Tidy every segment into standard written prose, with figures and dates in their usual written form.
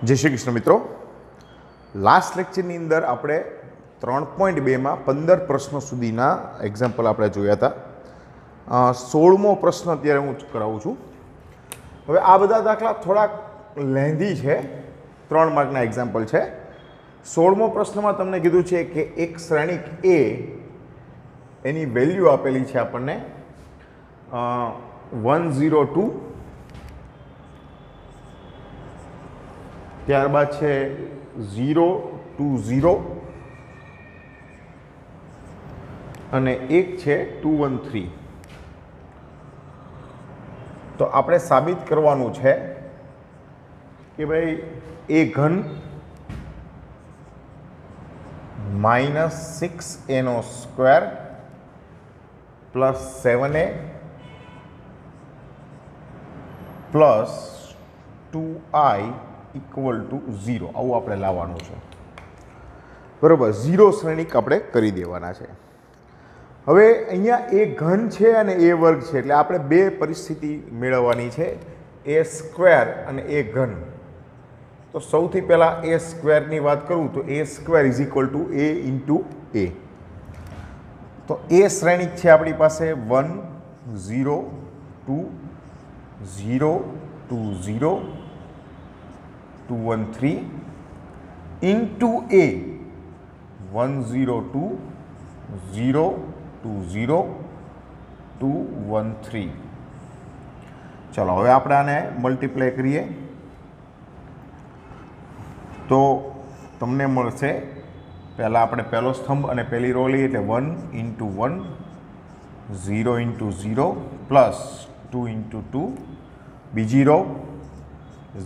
जय श्री कृष्ण मित्रों। लास्ट लेक्चरनी अंदर આપણે 3.2 માં 15 પ્રશ્નો સુધીના એક્ઝામ્પલ આપણે જોયા હતા। 16મો પ્રશ્ન અત્યારે હું કરાવું છું। હવે આ બધા દાખલા થોડા લેન્ધી છે, 3 માર્કના એક્ઝામ્પલ છે। 16મો પ્રશ્નમાં તમને કીધું છે કે એક શ્રેણિક એ એની વેલ્યુ આપેલી છે આપણને 102, ત્યારબાદ છે 020 અને એક છે 213। તો આપણે સાબિત કરવાનું છે કે ભાઈ એ ઘન -6a નો square plus 7a plus 2i equal to 0 આવું આપણે લાવવાનું છે, બરાબર। 0 શ્રેણિક આપણે કરી દેવાના છે। હવે અહીંયા એ ઘન છે અને એ વર્ગ છે, એટલે આપણે બે પરિસ્થિતિ મેળવવાની છે, એ સ્ક્વેર અને એ ઘન। તો સૌથી પહેલાં એ સ્ક્વેરની વાત કરું તો a square is equal to a into a. તો એ શ્રેણિક છે આપણી પાસે 1 0 2 0 2 0 213 into a 102 0 2 0 213। चलो હવે આપણે આને મલ્ટીપ્લાય કરીએ તો તમને મળશે, પહેલાં આપણે પહેલો સ્તંભ અને પહેલી રો લઈએ એટલે 1 into 1 0 into 0 પ્લસ 2 into 2, બીજી રો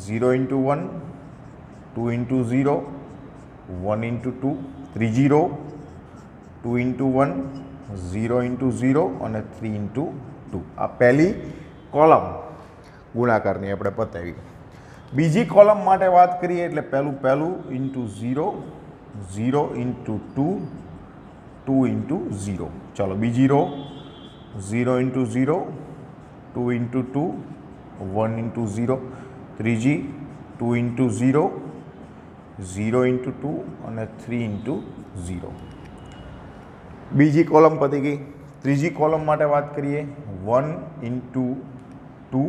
0 into 1 2 into 0 1 into 2, ત્રીજી રો 2 into 1 0 into 0 અને 3 into 2। આ પહેલી કોલમ ગુણાકારની આપણે પતાવી। બીજી કોલમ માટે વાત કરીએ એટલે પહેલું ઇન્ટુ 0 0 ઇન્ટુ 2 2 ઇન્ટુ 0। ચાલો બીજી રો 0 ઇન્ટુ 0 2 ઇન્ટુ 2 1 ઇન્ટુ 0, ત્રીજી 2 ઇન્ટુ 0 0 ઇન્ટુ 2 અને 3 ઇન્ટુ 0। બીજી કોલમ પતી ગઈ। ત્રીજી કોલમ માટે વાત કરીએ 1 ઇન્ટુ 2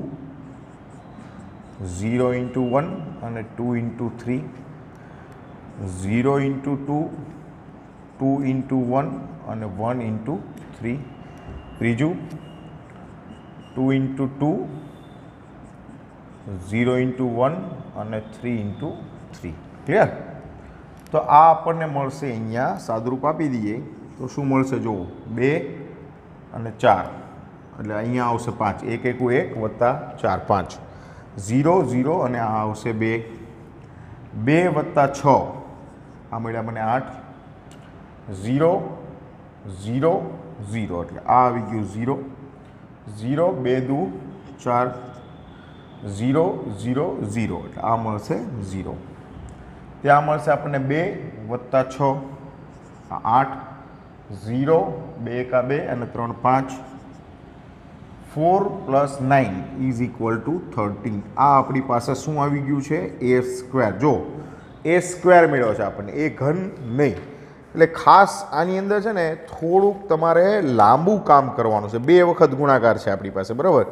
0 ઇન્ટુ 1 અને 2 ઇન્ટુ 3, 0 ઇન્ટુ 2 2 ઇન્ટુ 1 અને 1 ઇન્ટુ 3, ત્રીજું 2 ઇન્ટુ 2 0 ઇન્ટુ 1 અને 3 ઇન્ટુ 3। ક્લિયર? તો આ આપણને મળશે, અહીંયા સાદુરૂપ આપી દઈએ તો શું મળશે જુઓ, 2 અને 4 એટલે અહીંયા આવશે 5, 1 1 1 વત્તા 4 5, 0 0 અને આ આવશે 2 2 વત્તા 6 આ મળ્યા મને 8, 0 0 0 એટલે આ આવી ગયું 0 0 2 2 4 0 0 0 એટલે આ મળશે 0। ત્યાં મળશે આપણને 2 વત્તા 6 8, 0 2 1 2 અને 3 5, 4 પ્લસ 9 ઇઝ ઇક્વલ ટુ 13। આ આપણી પાસે શું આવી ગયું છે, એ સ્ક્વેર। જો એ સ્ક્વેર મેળવ્યો છે આપણને, એ ઘન નહીં, એટલે ખાસ આની અંદર છે ને થોડુંક તમારે લાંબુ કામ કરવાનું છે, 2 વખત ગુણાકાર છે આપણી પાસે, બરાબર।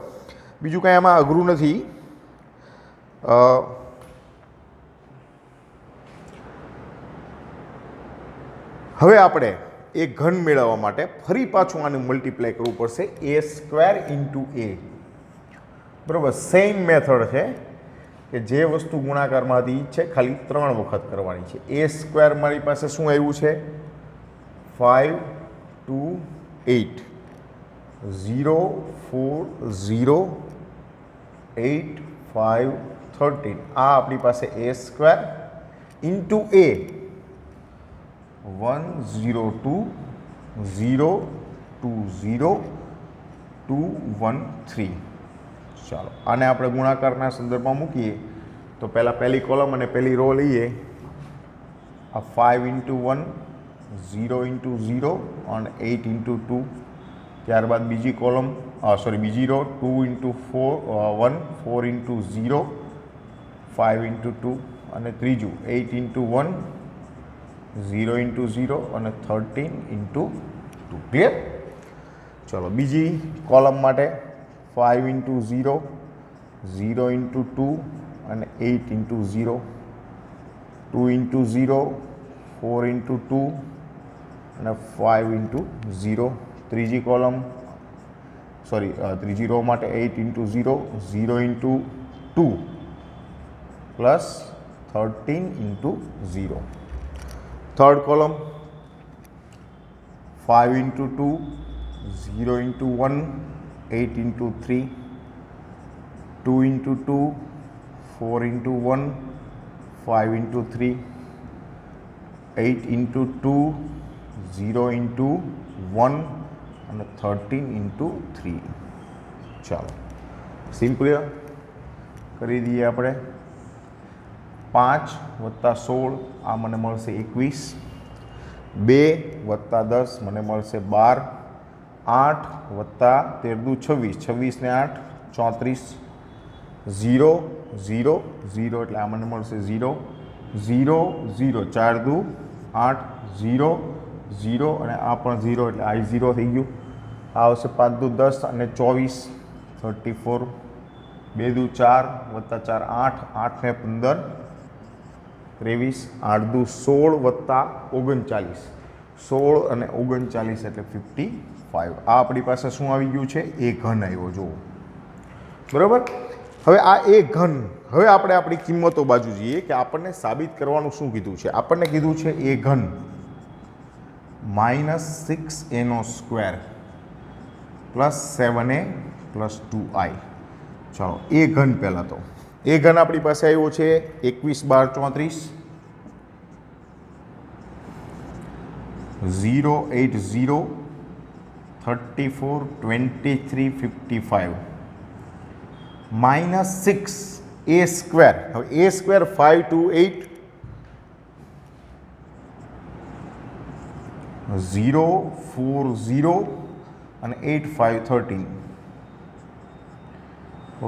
બીજું કાંઈ આમાં અઘરું નથી। હવે આપણે એ ઘન મેળવવા માટે ફરી પાછું આને મલ્ટીપ્લાય કરવું પડશે, એ સ્ક્વેર ઇન્ટુ એ, બરાબર। સેમ મેથડ છે કે જે વસ્તુ ગુણાકારમાંથી છે, ખાલી 3 વખત કરવાની છે। એ સ્ક્વેર મારી પાસે શું આવ્યું છે, 5 2 8 0 4 0 8 5 13। આ આપણી પાસે એ સ્ક્વેર ઇન્ટુ એ 102 0 2 0 213। ચાલો આને આપણે ગુણાકારના સંદર્ભમાં મૂકીએ તો પહેલાં પહેલી કોલમ અને પહેલી રો લઈએ, આ 5 ઇન્ટુ 1 0 ઇન્ટુ 0 અને 8 ઇન્ટુ 2, ત્યારબાદ બીજી કોલમ બીજી રો 2 ઇન્ટુ 4 1 4 ઇન્ટુ 0 5 ઇન્ટુ 2 અને ત્રીજું 8 ઇન્ટુ 1, 0 ઇન્ટુ 0 અને 13 ઇન્ટુ 2. ક્લિયર? ચલો બીજી કોલમ માટે 5 ઇન્ટુ 0, 0 ઇન્ટુ 2 અને 8 ઇન્ટુ 0, 2 ઇન્ટુ 0, 4 ઇન્ટુ 2 અને 5 ઇન્ટુ 0. ત્રીજી કોલમ ત્રીજી રો માટે 8 into 0, 0 into 2 plus 13 into 0. Third column 5 into 2, 0 into 1, 8 into 3, 2 into 2, 4 into 1, 5 into 3, 8 into 2, 0 into 1 અને 13 ઇન્ટુ 3. ચાલો સિમ્પલ કરી દઈએ આપણે. 5 વત્તા 16 આ મને મળશે 21, 2 વત્તા 10 મને મળશે 12, 8 વત્તા 13 26, 26 ને 8 34, 0 0 0 એટલે આ મને મળશે 0 0 0, 4 દુ 8, 0 0 અને આ પણ 0 એટલે આ 0 થઈ ગયું. આ આવશે 5 દુ 10 અને 24, 34, 2 દુ 4 વત્તા 4 8, 8 ને 15 23, 8 દુ 16 વત્તા 39, 16 અને 39 એટલે 55. આ આપણી પાસે શું આવી ગયું છે? એ ઘન આવ્યો. જુઓ બરાબર. હવે આ એ ઘન, હવે આપણે આપણી કિંમતો બાજુ જઈએ કે આપણને સાબિત કરવાનું શું કીધું છે. આપણને કીધું છે એ ઘન -6a² plus 7a plus 2i. ચાલો એ ઘન પહેલાં તો એ ઘન આપણી પાસે આવ્યો છે 21 12 34, 0 8 0, 34 23 55 -6a². હવે a² 5 2 8, 0 4 0 અને 8 5 13.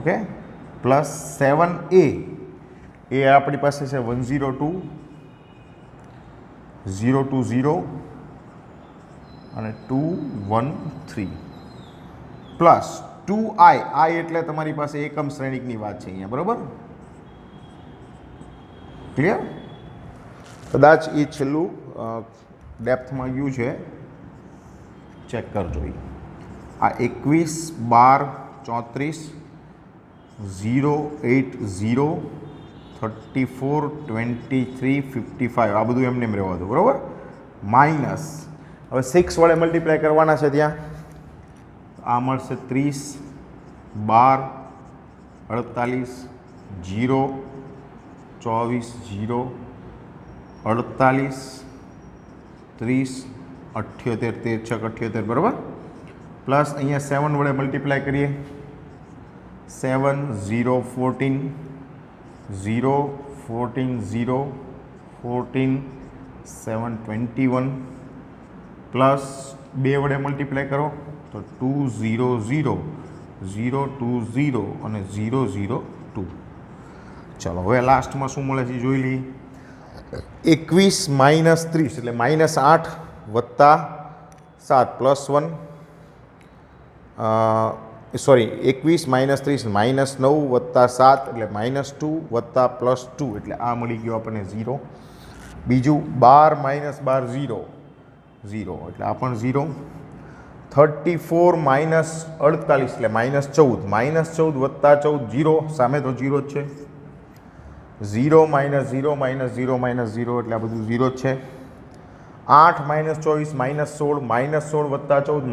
ઓકે, પ્લસ 7a એ આપણી પાસે છે 102, 020 અને 213 પ્લસ 2i. i એટલે તમારી પાસે એકમ શ્રેણિકની વાત છે અહીંયા. બરાબર? ક્લિયર? કદાચ એ છેલ્લું ડેપ્થમાં ગયું છે, ચેક કરજો. આ 21 12 34, 0 8 0, 34 23 55 આ બધું એમને એમ રહેવા દો. બરાબર? માઇનસ હવે 6 વડે મલ્ટીપ્લાય કરવાના છે. ત્યાં આ મળશે 30, 12 48, 0 24 0 48 30 78 13 78. બરાબર? પ્લસ અહીંયા 7 વડે મલ્ટીપ્લાય કરીએ. 7 0 14, 0 14 0 14 7 21 પ્લસ 2 વડે મલ્ટીપ્લાય કરો તો 2 0 0 0 2 0 અને 0 0 2. ચાલો હવે લાસ્ટમાં શું મળે છે જોઈ લઈએ. 21 - 30 એટલે -8 વત્તા 7 પ્લસ 1, સોરી 21 - 30 -9 વત્તા 7 એટલે -2 વત્તા +2 એટલે આ મળી ગયો આપણને 0. બીજું 12 - 12 0 એટલે આ પણ 0. 34 - 48 એટલે -14, -14 વત્તા 14 0, સામે તો 0 જ છે. 0 - 0 - 0 - 0 એટલે આ બધું 0 જ છે. 8 - 24 -16, -16 વત્તા 14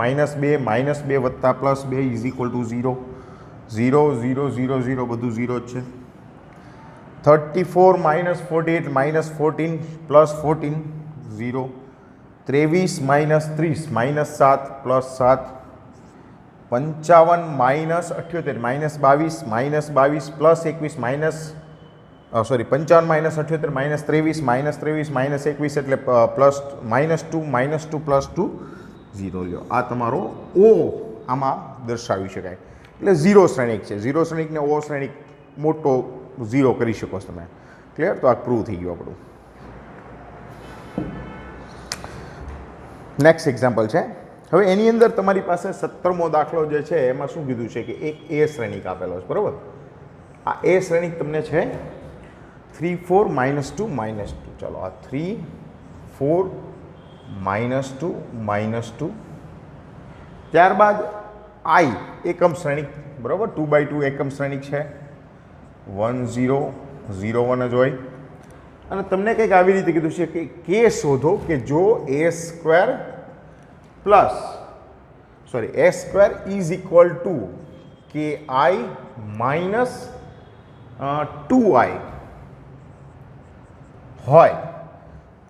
-2 વત્તા +2 ઇઝ ઇક્વલ ટુ 0. 0 0 0 0 બધું 0 જ છે. 34 - 48 -14 +14 0. 23 - 30 -7 +7. 55 - 78 -22 +21 સોરી 55 - 78 -23 -21 એટલે +2 +2 0 લ્યો. આ તમારો ઓ આમાં દર્શાવી શકાય. એટલે 0 શ્રેણિક છે. 0 શ્રેણિકને ઓ શ્રેણિક મોટો 0 કરી શકો છો તમે. ક્લિયર? તો આ પ્રૂવ થઈ ગયું આપણું. નેક્સ્ટ એક્ઝામ્પલ છે. હવે એની અંદર તમારી પાસે 17મો દાખલો જે છે એમાં શું કીધું છે કે એક એ શ્રેણિક આપેલો છે, બરાબર? આ એ શ્રેણિક તમને છે 3 4 -2 -2. ચાલો આ 3 4 -2 -2. ત્યારબાદ આઈ એકમ શ્રેણિક, બરાબર? 2 × 2 એકમ શ્રેણિક છે. 1 0 0 1 જ હોય. અને તમને કંઈક આવી રીતે કીધું છે કે કે શોધો કે જો a² is equal two ki minus 2i હોય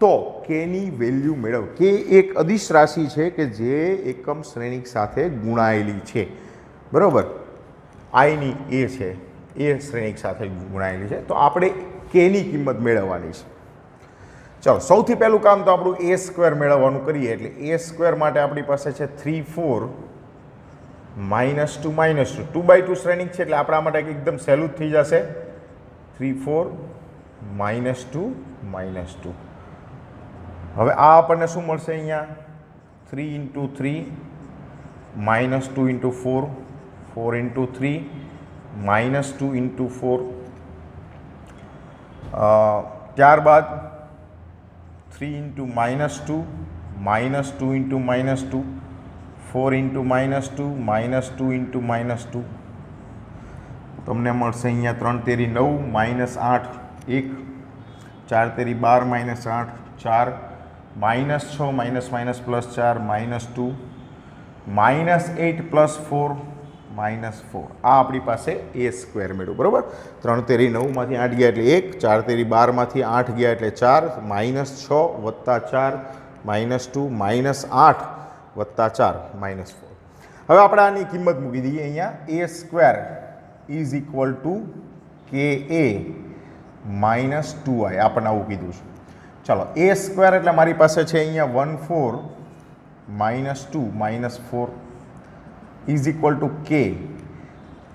તો કેની વેલ્યુ મેળવ. કે એક અદિશ રાશિ છે કે જે એકમ શ્રેણિક સાથે ગુણાયેલી છે, બરાબર? આઈની એ છે, એ શ્રેણિક સાથે ગુણાયેલી છે. તો આપણે કેની કિંમત મેળવવાની છે. ચાલો સૌથી પહેલું કામ તો આપણું a² મેળવવાનું કરીએ. એટલે a² માટે આપણી પાસે છે 3 4 -2 -2. 2 × 2 શ્રેણિક છે એટલે આપણા માટે એકદમ સહેલું જ થઈ જશે. 3 4 -2 -2. હવે આ આપણને શું મળશે અહીંયા? 3 × 3 -2 × 4 4 × 3 -2 × 4. ત્યારબાદ 3 × -2 -2 × -2 4 × -2 -2 × -2. તમને મળશે અહીંયા 3 તેરી 9 -8 1 4 તેરી 12 -8 4 -6 -+4 -2 -8 + 4 -4. આ આપણી પાસે a² મેળવ્યું, બરાબર? 3 તેરી 9 માંથી 8 ગયા એટલે 1, 4 તેરી 12 માંથી 8 ગયા એટલે 4, -6 + 4 -2 -8 + 4 -4. હવે આપણે આની કિંમત મૂકી દઈએ અહીંયા. a² is equal two ka -2i. આપણને આવું કીધું છે. ચાલો a² એટલે મારી પાસે છે અહીંયા 1 4 -2 -4 ઇઝ ઇક્વલ ટુ k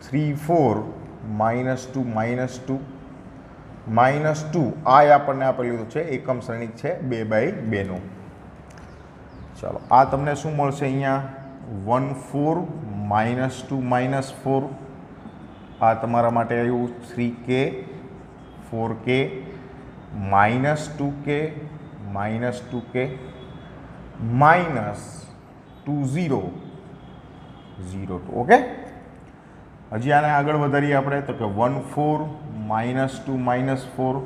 3 4 -2 -2 -2. આ આપણને આપેલું છે એકમ શ્રેણિક છે 2 × 2 નું. ચાલો આ તમને શું મળશે અહીંયા? 1 4 -2 -4. આ તમારા માટે આવ્યું 3k 4k -2k -2k -20 0 2. Okay, હજી આને આગળ વધારીએ આપણે તો કે 1 4 -2 -4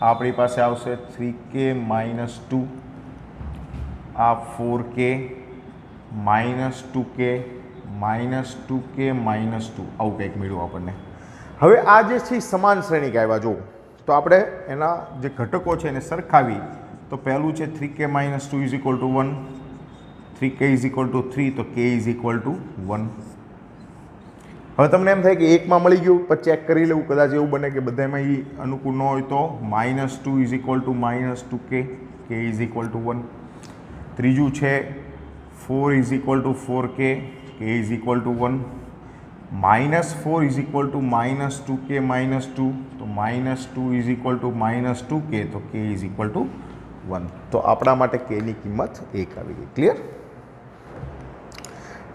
આપણી પાસે આવશે 3k -2. આ 4k -2k -2k -2 આવું કંઈક મળ્યું આપણને. હવે આ જે છે સમાન શ્રેણિક આવ્યા જો, તો આપણે એના જે ઘટકો છે એને સરખાવી તો પહેલું છે 3k -2 is equal two 1, 3k is equal two 3, તો k ઇઝ ઇક્વલ ટુ 1. હવે તમને એમ થાય કે એકમાં મળી ગયું, પણ ચેક કરી લેવું, કદાચ એવું બને કે બધામાં એ અનુકૂળ ન હોય તો -2 is equal two -2k, k is equal two 1. ત્રીજું છે 4 is equal two 4k, k is equal two 1. -4 is equal two -2k -2, તો -2 ઇઝ ઇક્વલ ટુ -2k, તો k ઇઝ ઇક્વલ ટુ 1. તો આપણા માટે k ની કિંમત 1 આવી ગઈ. ક્લિયર?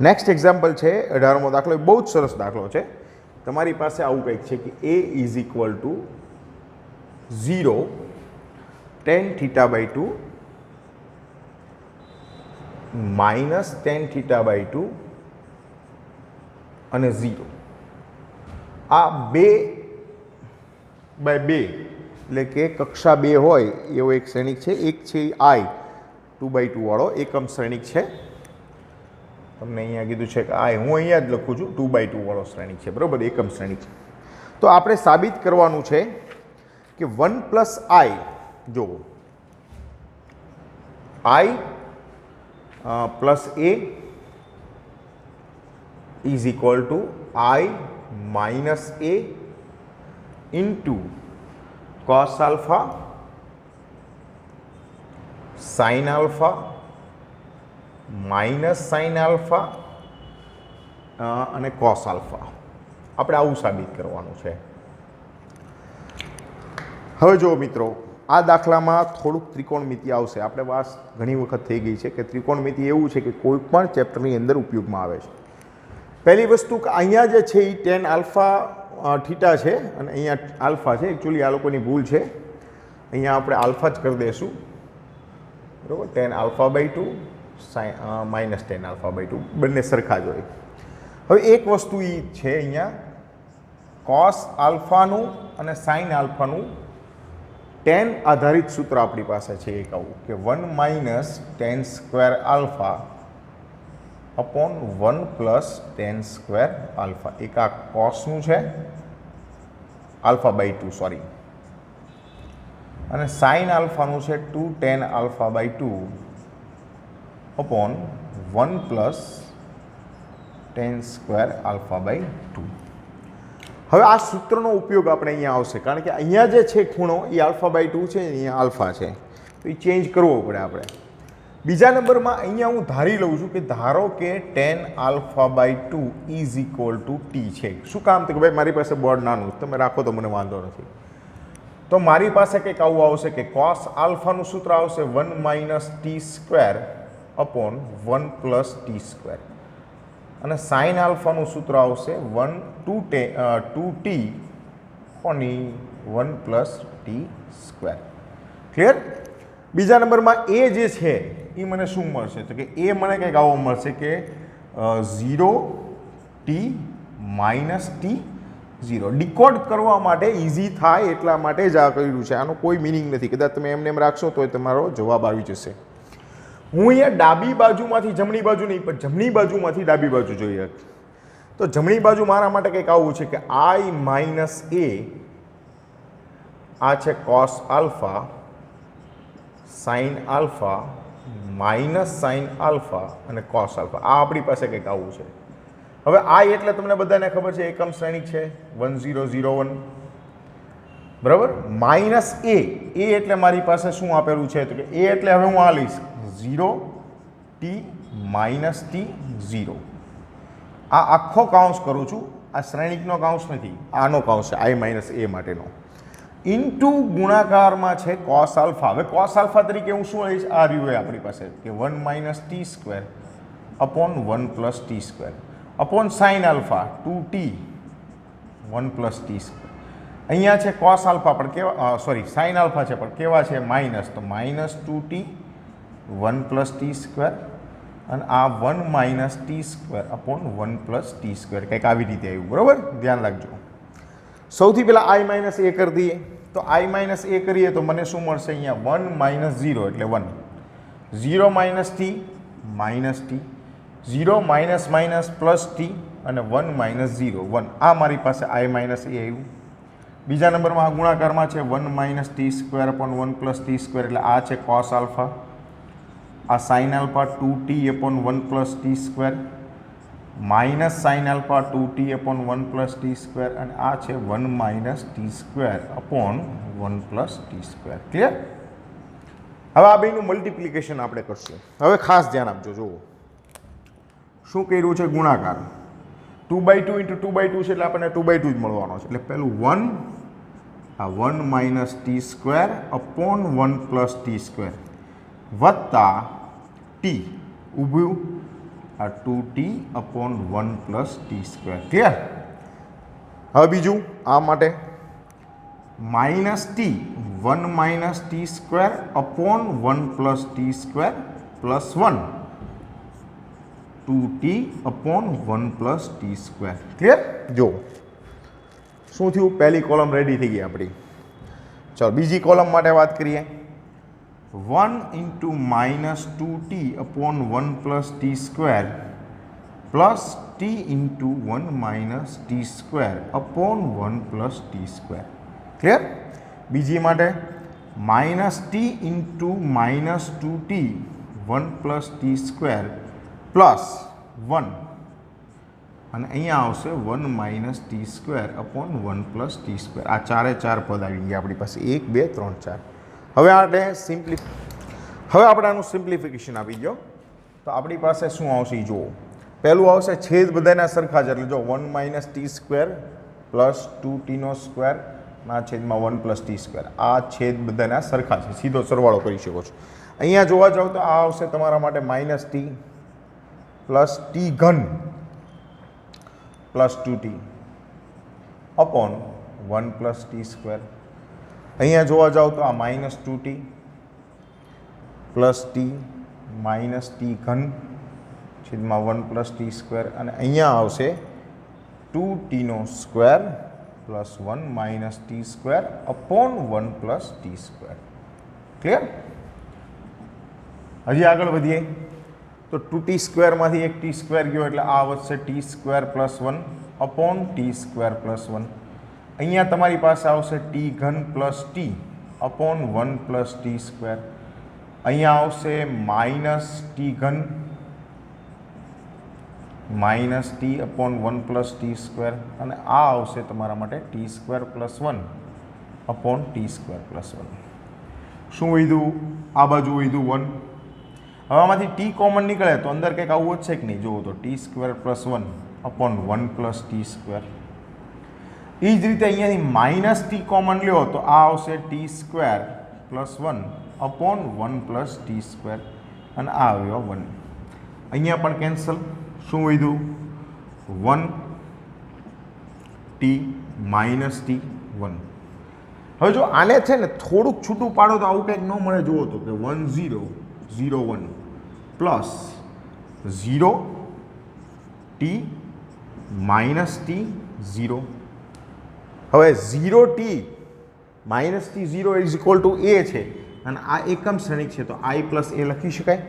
નેક્સ્ટ એક્ઝામ્પલ છે 18મો દાખલો. એ બહુ જ સરસ દાખલો છે. તમારી પાસે આવું કંઈક છે કે a is equal to 0 tan θ/2 -tan θ/2 અને 0. આ 2/2 એટલે કે કક્ષા 2 હોય એવો એક શ્રેણિક છે. એક છે i 2/2 વાળો એકમ શ્રેણિક છે. તમને અહીંયા કીધું છે કે આ હું અહીંયા જ લખું છું 2/2 વાળો શ્રેણિક છે, બરાબર? એકમ શ્રેણિક. તો આપણે સાબિત કરવાનું છે કે 1 + i, જો i + a is equal two i - a into cos alpha sin alpha -sin alpha અને cos alpha. આપણે આવું સાબિત કરવાનું છે. હવે જો મિત્રો આ દાખલામાં થોડુંક ત્રિકોણમિતિ આવશે. આપણે વાત ઘણી વખત થઈ ગઈ છે કે ત્રિકોણમિતિ એવું છે કે કોઈ પણ ચેપ્ટરની અંદર ઉપયોગમાં આવે છે. પહેલી વસ્તુ કે અહીંયા જે છે એ ટેન આલ્ફા થીટા છે અને અહીંયા આલ્ફા છે. એકચ્યુઅલી આ લોકોની ભૂલ છે. અહીંયા આપણે આલ્ફા જ કરી દઈશું, બરાબર. Tan alpha by 2 minus tan alpha by 2 બંને સરખા જ હોય. હવે એક વસ્તુ એ છે અહીંયા કોસ આલ્ફાનું અને સાઇન આલ્ફાનું ટેન આધારિત સૂત્ર આપણી પાસે છે. એક આવું કે 1 minus tan square alpha upon 1 plus tan square alpha. એક આ કોસનું છે આલ્ફા બાય 2 સોરી, અને સાઇન આલ્ફાનું છે 2 tan alpha by 2 upon 1 plus tan square alpha by 2. હવે આ સૂત્રનો ઉપયોગ આપણે અહીંયા આવશે, કારણ કે અહીંયા જે છે ખૂણો એ આલ્ફા બાય 2 છે, અહીંયા આલ્ફા છે, તો એ ચેન્જ કરવો પડે આપણે. બીજા નંબરમાં અહીંયા હું ધારી લઉં છું કે ધારો કે tan alpha by 2 is equal to T છે. શું કામ? તો કે ભાઈ મારી પાસે બોર્ડ નાનું, તમે રાખો તો મને વાંધો નથી. તો મારી પાસે કંઈક આવું આવશે કે કોસ આલ્ફાનું સૂત્ર આવશે 1 minus t square upon 1 plus t square, અને સાઇન આલ્ફાનું સૂત્ર આવશે 2 ટી ઓની 1 પ્લસ ટી સ્ક્વેર. ક્લિયર? બીજા નંબરમાં એ જે છે એ મને શું મળશે? તો કે એ મને કંઈક આવો મળશે કે 0 ટી માઇનસ ટી 0. ડિકોડ કરવા માટે ઇઝી થાય એટલા માટે જ આ કર્યું છે. આનો કોઈ મિનિંગ નથી. કદાચ તમે એમને એમ રાખશો તો તમારો જવાબ આવી જશે. હું અહીંયા ડાબી બાજુમાંથી જમણી બાજુ નહીં, પણ જમણી બાજુમાંથી ડાબી બાજુ જોઈએ. તો જમણી બાજુ મારા માટે કંઈક આવું છે કે આઈ માઇનસ એ, આ છે cos alpha sine alpha minus sine alpha અને કોસ આલ્ફા. આ આપણી પાસે કંઈક આવું છે. હવે આ એટલે તમને બધાને ખબર છે એકમ શ્રેણિક છે 1001, બરાબર. માઇનસ એ એટલે મારી પાસે શું આપેલું છે? તો કે એ એટલે હવે હું આ લઈશ 0 ટી માઇનસ ટી 0. આ આખો કાઉન્સ કરું છું, આ શ્રેણિકનો કાઉન્સ નથી, આનો કાઉન્સ છે આઈ માઇનસ એ માટેનો. ઇન્ટુ ગુણાકારમાં છે કોસ આલ્ફા. હવે કોસ આલ્ફા તરીકે હું શું લઈશ? આ રહ્યું આપણી પાસે કે 1 minus t square upon 1 plus t square upon sine alpha 2 T 1 plus t square. અહીંયા છે કોસ આલ્ફા પણ કેવા, સોરી સાઇન આલ્ફા છે પણ કેવા છે? માઇનસ. તો minus 2 T 1 plus t square, અને આ 1 minus t square upon 1 plus t square. કંઈક આવી રીતે આવ્યું, બરાબર. ધ્યાન રાખજો. સૌથી પહેલાં આઈ માઇનસ એ કરી દઈએ. તો આઈ માઇનસ એ કરીએ તો મને શું મળશે? અહીંયા 1 માઇનસ 0 એટલે 1, 0 minus T minus t, 0 minus minus plus T, અને 1 માઇનસ 0 1. આ મારી પાસે આઈ માઇનસ એ આવ્યું. બીજા નંબરમાં આ ગુણાકારમાં છે 1 minus t square upon 1 plus t square, એટલે આ છે કોસ આલ્ફા. આ sine alpha 2 T upon 1 plus t square minus sine alpha 2 T upon 1 plus t square, અને આ છે 1 minus t square upon 1 plus t square. Clear? હવે આ બેનું મલ્ટિપ્લિકેશન આપણે કરશું. હવે ખાસ ધ્યાન આપજો. જુઓ શું કર્યું છે? ગુણાકાર 2/2 ઇન્ટુ 2/2 છે એટલે આપણને 2/2 જ મળવાનો છે. એટલે પહેલું 1, આ 1 minus t square upon 1 plus t square વત્તા ટી ઊભું આ 2t upon 1 plus t square. Clear? હવે બીજું આ માટે minus T 1 minus t square upon 1 plus t square plus 1 2t upon 1 plus t square. Clear? જો શું થયું? પહેલી કોલમ રેડી થઈ ગઈ આપણી. ચાલો બીજી કોલમ માટે વાત કરીએ. 1 into minus 2t upon 1 plus t square plus T into 1 minus t square upon 1 plus t square. Clear? બીજી માટે minus T into minus 2t 1 plus t square plus 1, અને અહીંયા આવશે 1 minus t square upon 1 plus t square. આ ચારે ચાર પદ આવી ગયા આપણી પાસે 1 2 3 4. હવે આપણે આનું સિમ્પ્લિફિકેશન આપી ગયો. તો આપણી પાસે શું આવશે એ જુઓ. પહેલું આવશે છેદ બધાના સરખા જ, એટલે જો 1 minus t square plus 2t નો સ્ક્વેર ના છેદમાં 1 પ્લસ ટી સ્ક્વેર. આ છેદ બધાના સરખા છે, સીધો સરવાળો કરી શકો છો. અહીંયા જોવા જાવ તો આ આવશે તમારા માટે માઇનસ ટી પ્લસ ટી ઘન plus 2t upon 1 plus t square. અહીંયા જોવા જાવ તો આ minus 2t plus t minus t ઘન છેદમાં 1 પ્લસ ટી સ્ક્વેર, અને અહીંયા આવશે 2tનો square plus 1 minus t square upon 1 plus t square. Clear? હજી આગળ વધીએ તો 2t સ્ક્વેરમાંથી એક ટી સ્ક્વેર ગયો એટલે આ વધશે T square plus 1 upon T square plus 1. અહીંયા તમારી પાસે આવશે ટી ઘન plus T upon 1 plus t square. અહીંયા આવશે માઇનસ ટી ઘન minus T upon 1 plus t square, અને આ આવશે તમારા માટે T square plus 1 upon T square plus 1. શું વધ્યું? આ બાજુ વધ્યું 1. હવે આમાંથી ટી કોમન નીકળે તો અંદર કંઈક આવું જ છે કે નહીં? જુઓ તો t square plus 1 upon 1 plus t square. એ જ રીતે અહીંયાથી માઇનસ ટી કોમન લ્યો તો આ આવશે T square plus 1 upon 1 plus t square, અને આ આવ્યો 1. અહીંયા પણ કેન્સલ. શું વધ્યું? 1 ટી માઇનસ ટી 1. હવે જો આને છે ને થોડુંક છૂટું પાડો તો આવું કંઈક ન મળે. જુઓ તો કે 1 0 0 1 પ્લસ 0 ટી માઇનસ ટી 0. હવે 0 t minus t 0 is equal to a છે, અને આ એકમ શ્રેણિક છે તો આઈ પ્લસ એ લખી શકાય.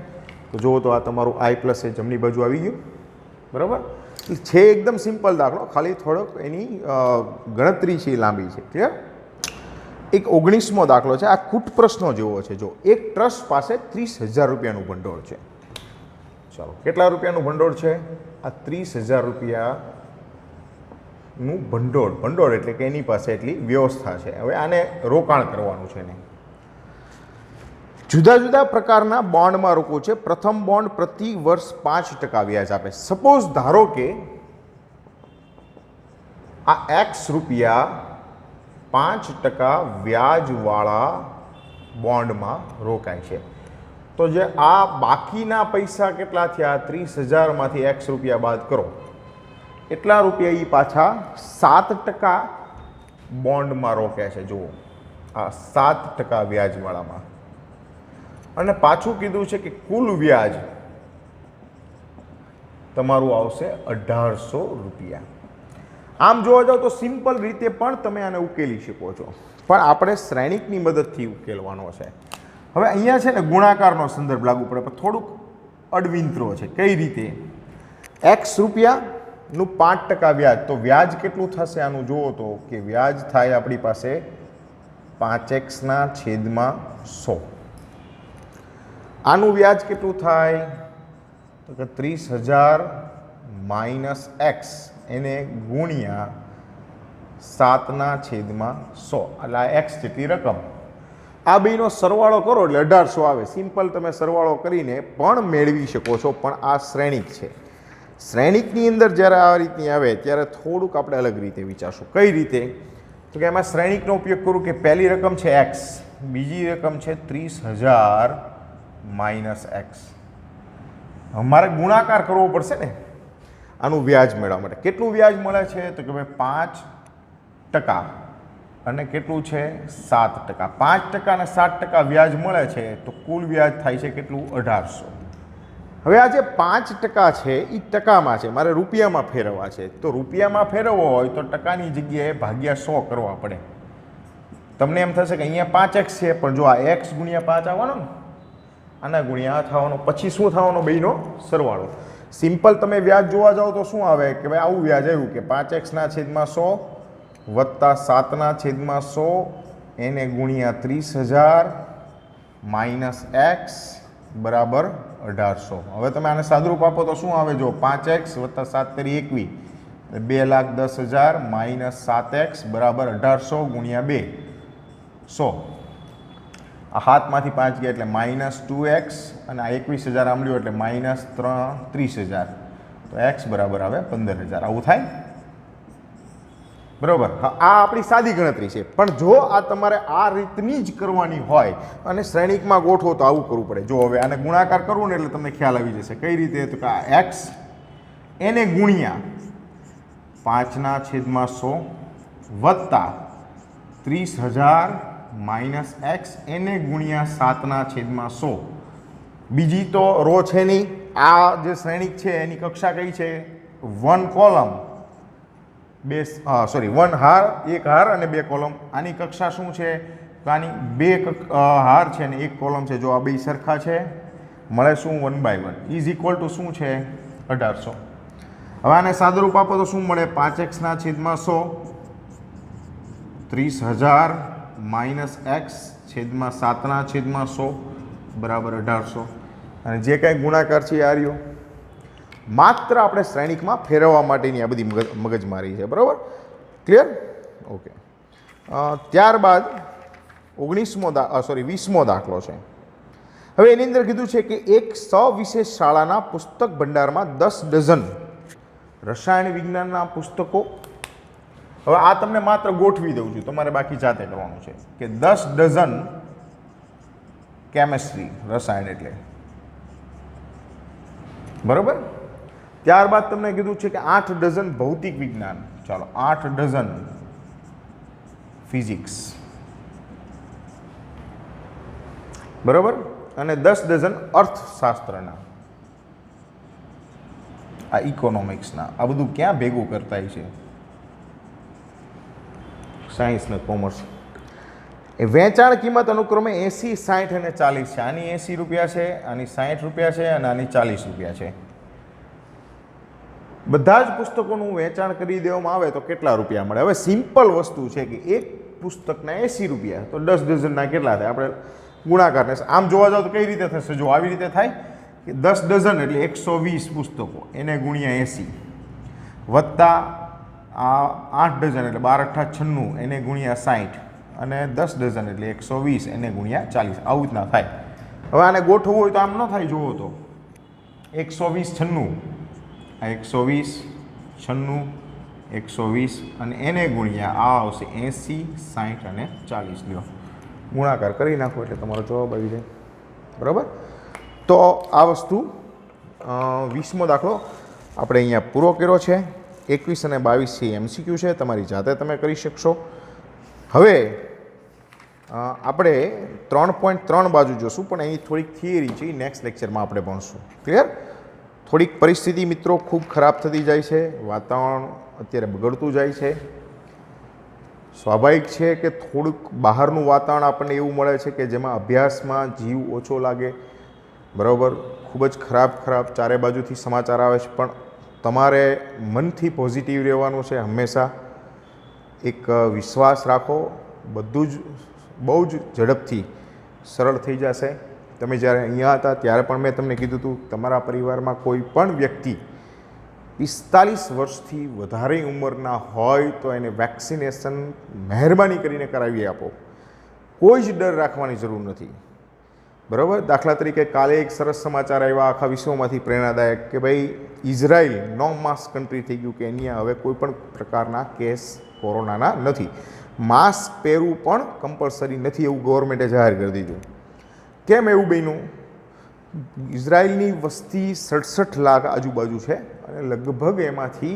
તો જુઓ તો આ તમારું આઈ પ્લસ એ જમણી બાજુ આવી ગયું. બરાબર છે? એકદમ સિમ્પલ દાખલો, ખાલી થોડોક એની ગણતરી છે એ લાંબી છે. ક્લિયર? એક 19મો દાખલો છે. આ કૂટ પ્રશ્નો જેવો છે. જો એક ટ્રસ્ટ પાસે 30,000 રૂપિયાનું ભંડોળ છે. ચાલો, કેટલા રૂપિયાનું ભંડોળ છે? આ 30,000 રૂપિયાનું ભંડોળ. ભંડોળ એટલે કે એની પાસે એટલી વ્યવસ્થા છે. હવે આને રોકાણ કરવાનું છે ને. જુદા જુદા પ્રકારના બોન્ડમાં રોકવું છે. પ્રથમ બોન્ડ પ્રતિ વર્ષ 5% વ્યાજ આપે. સપોઝ ધારો કે આ x રૂપિયા 5% વ્યાજવાળા બોન્ડમાં રોકાય છે, તો જે આ બાકીના પૈસા કેટલા થયા? 30,000માંથી x રૂપિયા બાદ કરો, એટલા રૂપિયા એ પાછા 7% બોન્ડમાં રોક્યા છે. જુઓ, આ 7% વ્યાજવાળામાં. અને પાછું કીધું છે કે કુલ વ્યાજ તમારું આવશે 1800 રૂપિયા. આમ જોવા જાવ તો સિમ્પલ રીતે પણ તમે આને ઉકેલી શકો છો, પણ આપણે શ્રેણિકની મદદથી ઉકેલવાનો છે. હવે અહીંયા છે ને ગુણાકારનો સંદર્ભ લાગુ પડે, પણ થોડુંક અડવિંતરો છે. કઈ રીતે? x રૂપિયાનું 5% વ્યાજ, તો વ્યાજ કેટલું થશે આનું? જુઓ તો કે વ્યાજ થાય આપણી પાસે 5x/100. આનું વ્યાજ કેટલું થાય? તો કે 30,000 માઇનસ x એને ગુણ્યા 7/100, એટલે આ x જેટલી રકમ. આ બેનો સરવાળો કરો એટલે 1800 આવે. સિમ્પલ તમે સરવાળો કરીને પણ મેળવી શકો છો, પણ આ શ્રેણિક છે. શ્રેણિકની અંદર જ્યારે આ રીતની આવે ત્યારે થોડુંક આપણે અલગ રીતે વિચારશું. કઈ રીતે? તો કે એમાં શ્રેણિકનો ઉપયોગ કરું કે પહેલી રકમ છે x, બીજી રકમ છે 30,000 માઇનસ x. અમારે ગુણાકાર કરવો પડશે ને આનું વ્યાજ મેળવવા માટે. કેટલું વ્યાજ મળે છે? તો કે ભાઈ 5% અને કેટલું છે? 7%. 5% અને 7% વ્યાજ મળે છે, તો કુલ વ્યાજ થાય છે કેટલું? 1800. હવે આ જે 5% છે એ ટકામાં છે, મારે રૂપિયામાં ફેરવવા છે. તો રૂપિયામાં ફેરવવો હોય તો ટકાની જગ્યાએ ભાગ્યા 100 કરવા પડે. તમને એમ થશે કે અહીંયા 5x છે, પણ જો આ x ગુણ્યા 5 આવવાનો ને, આના ગુણ્યા આ થવાનો, પછી શું થવાનો? બેનો સરવાળો. સિમ્પલ તમે વ્યાજ જોવા જાઓ તો શું આવે કે ભાઈ આવું વ્યાજ આવ્યું કે 5x/100 વત્તા 7/100 એને ગુણ્યા 30,000 માઇનસ x બરાબર 1800. હવે તમે આને સાદુરૂપ આપો તો શું આવે? જો 5x વત્તા 7 × 21 2,10,000 માઇનસ 7x બરાબર 1800 ગુણ્યા 2 100. આ હાથમાંથી 5 ગયા એટલે -2x, અને આ 21,000 આમ લ્યો એટલે -30,000. તો x બરાબર આવે 15,000. આવું થાય. બરાબર. હા, આ આપણી સાદી ગણતરી છે, પણ જો આ તમારે આ રીતની જ કરવાની હોય અને શ્રેણિકમાં ગોઠવો તો આવું કરવું પડે. જો હવે આને ગુણાકાર કરવું ને એટલે તમને ખ્યાલ આવી જશે કઈ રીતે. તો કે આ એક્સ એને ગુણ્યા 5/100 વત્તા 30,000 માઇનસ એક્સ એને ગુણ્યા 7/100. બીજી તો રો છે નહીં. આ જે શ્રેણિક છે એની કક્ષા કઈ છે? 1 કોલમ 1 હાર, 1 હાર અને 2 કોલમ. આની કક્ષા શું છે? તો આની 2 હાર છે અને 1 કોલમ છે. જો આ બે સરખા છે મળે શું? 1/1 ઇઝ ઇક્વલ ટુ શું છે? 1800. હવે આને સાદુરૂપ આપો તો શું મળે? 5x/100 30,000 માઇનસ એક્સ છેદમાં 7/100 બરાબર 1800. અને જે કાંઈ ગુણાકાર છે એ આ રહ્યો. માત્ર આપણે શ્રેણિકમાં ફેરવવા માટેની આ બધી મગજમારી છે. બરાબર, ક્લિયર? ઓકે. ત્યારબાદ 20મો દાખલો છે. હવે એની અંદર કીધું છે કે એક સવિશેષ શાળાના પુસ્તક ભંડારમાં 10 ડઝન રસાયણ વિજ્ઞાનના પુસ્તકો. હવે આ તમને માત્ર ગોઠવી દઉં છું, તમારે બાકી જાતે કરવાનું છે કે 10 ડઝન કેમેસ્ટ્રી, રસાયણ એટલે બરાબર. ત્યારબાદ તમને કીધું છે કે 8 ડઝન ભૌતિક વિજ્ઞાન. ચાલો 8 ડઝન ફિઝિક્સ, બરાબર, અને 10 ડઝન અર્થશાસ્ત્રના, આ ઇકોનોમિક્સના. આ બધું ક્યાં ભેગું કરતા છે? સાયન્સ ને કોમર્સ. એ વેચાણ કિંમત અનુક્રમે 80, 60 અને 40 છે. આની 80 રૂપિયા છે, આની 60 રૂપિયા છે અને આની 40 રૂપિયા છે. બધા જ પુસ્તકોનું વેચાણ કરી દેવામાં આવે તો કેટલા રૂપિયા મળે? હવે સિમ્પલ વસ્તુ છે કે એક પુસ્તકના 80 રૂપિયા તો 10 ડઝનના કેટલા થાય? આપણે ગુણાકારને આમ જોવા જાવ તો કઈ રીતે થશે? જો આવી રીતે થાય કે 10 ડઝન એટલે 120 પુસ્તકો એને ગુણ્યા 80 વત્તા આ 8 ડઝન એટલે 12×8 = 96 એને ગુણ્યા 60 અને 10 ડઝન એટલે 120 એને ગુણ્યા 40. આવું જ ના થાય. હવે આને ગોઠવવું હોય તો આમ ન થાય. જુઓ તો 120 96, આ 120 96 120 અને એને ગુણ્યા આ આવશે 80 60 અને 40. લ્યો ગુણાકાર કરી નાખો એટલે તમારો જવાબ આવી જાય. બરાબર. તો આ વસ્તુ 20મો દાખલો આપણે અહીંયા પૂરો કર્યો છે. 21 અને 22 છે MCQ છે, તમારી જાતે તમે કરી શકશો. હવે આપણે 3.3 બાજુ જોશું, પણ એની થોડીક થિયરી છે, નેક્સ્ટ લેક્ચરમાં આપણે ભણશું. ક્લિયર? થોડીક પરિસ્થિતિ મિત્રો ખૂબ ખરાબ થતી જાય છે, વાતાવરણ અત્યારે બગડતું જાય છે. સ્વાભાવિક છે કે થોડુંક બહારનું વાતાવરણ આપણને એવું મળે છે કે જેમાં અભ્યાસમાં જીવ ઓછો લાગે. બરાબર, ખૂબ જ ખરાબ ચારે બાજુથી સમાચાર આવે છે, પણ તમારે મનથી પોઝિટિવ રહેવાનું છે હંમેશા. એક વિશ્વાસ રાખો, બધું જ બહુ જ ઝડપથી સરળ થઈ જશે. તમે જ્યારે અહીંયા હતા ત્યારે પણ મેં તમને કીધું હતું, તમારા પરિવારમાં કોઈ પણ વ્યક્તિ 45 વર્ષથી વધારે ઉંમરના હોય તો એને વેક્સિનેશન મહેરબાની કરીને કરાવી આપો. કોઈ જ ડર રાખવાની જરૂર નથી. બરાબર. દાખલા તરીકે કાલે એક સરસ સમાચાર આવ્યા આખા વિશ્વમાંથી પ્રેરણાદાયક કે ભાઈ ઇઝરાયલ નો માસ્ક કન્ટ્રી થઈ ગયું, કે અહીંયા હવે કોઈ પણ પ્રકારના કેસ કોરોનાના નથી. માસ્ક પહેરવું પણ કમ્પલસરી નથી એવું ગવર્મેન્ટે જાહેર કરી દીધું. કેમ એવું બન્યું? ઇઝરાયલની વસ્તી 67 લાખ આજુબાજુ છે અને લગભગ એમાંથી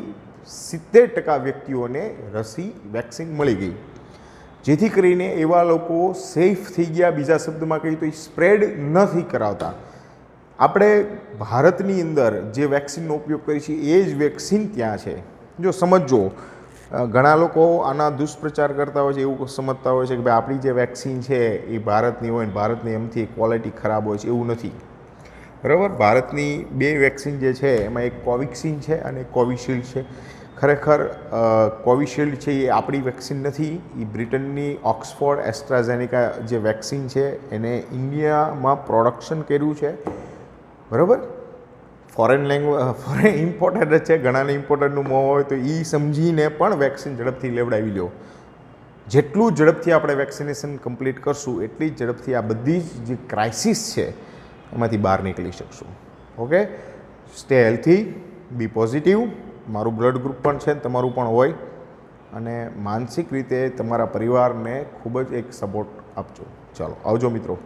70% વ્યક્તિઓને રસી વેક્સિન મળી ગઈ, જેથી કરીને એવા લોકો સેફ થઈ ગયા. બીજા શબ્દમાં કહીએ તો સ્પ્રેડ નથી કરાવતા. આપણે ભારતની અંદર જે વેક્સિનનો ઉપયોગ કરીએ છીએ એ જ વેક્સિન ત્યાં છે. જો સમજો, ઘણા લોકો આના દુષ્પ્રચાર કરતા હોય છે, એવું સમજતા હોય છે કે ભાઈ આપણી જે વેક્સિન છે એ ભારતની હોય ને ભારતની એમથી ક્વોલિટી ખરાબ હોય છે. એવું નથી. બરાબર. ભારતની 2 વેક્સિન જે છે એમાં એક કોવિક્સિન છે અને એક કોવિશિલ્ડ છે. ખરેખર કોવિશિલ્ડ છે એ આપણી વેક્સિન નથી, એ બ્રિટનની ઓક્સફોર્ડ એસ્ટ્રાઝેનેકા જે વેક્સિન છે એને ઇન્ડિયામાં પ્રોડક્શન કર્યું છે. બરાબર. ફોરેન ઇમ્પોર્ટેડ જ છે. ઘણાને ઇમ્પોર્ટેડનું મોહ હોય તો એ સમજીને પણ વેક્સિન ઝડપથી લેવડાવી લો. જેટલું ઝડપથી આપણે વેક્સિનેશન કમ્પ્લીટ કરશું એટલી જ ઝડપથી આ બધી જ જે ક્રાઇસિસ છે એમાંથી બહાર નીકળી શકશું. Okay, stay healthy, B positive. મારું બ્લડ ગ્રુપ પણ છે, તમારું પણ હોય, અને માનસિક રીતે તમારા પરિવારને ખૂબ જ એક સપોર્ટ આપજો. ચાલો આવજો મિત્રો.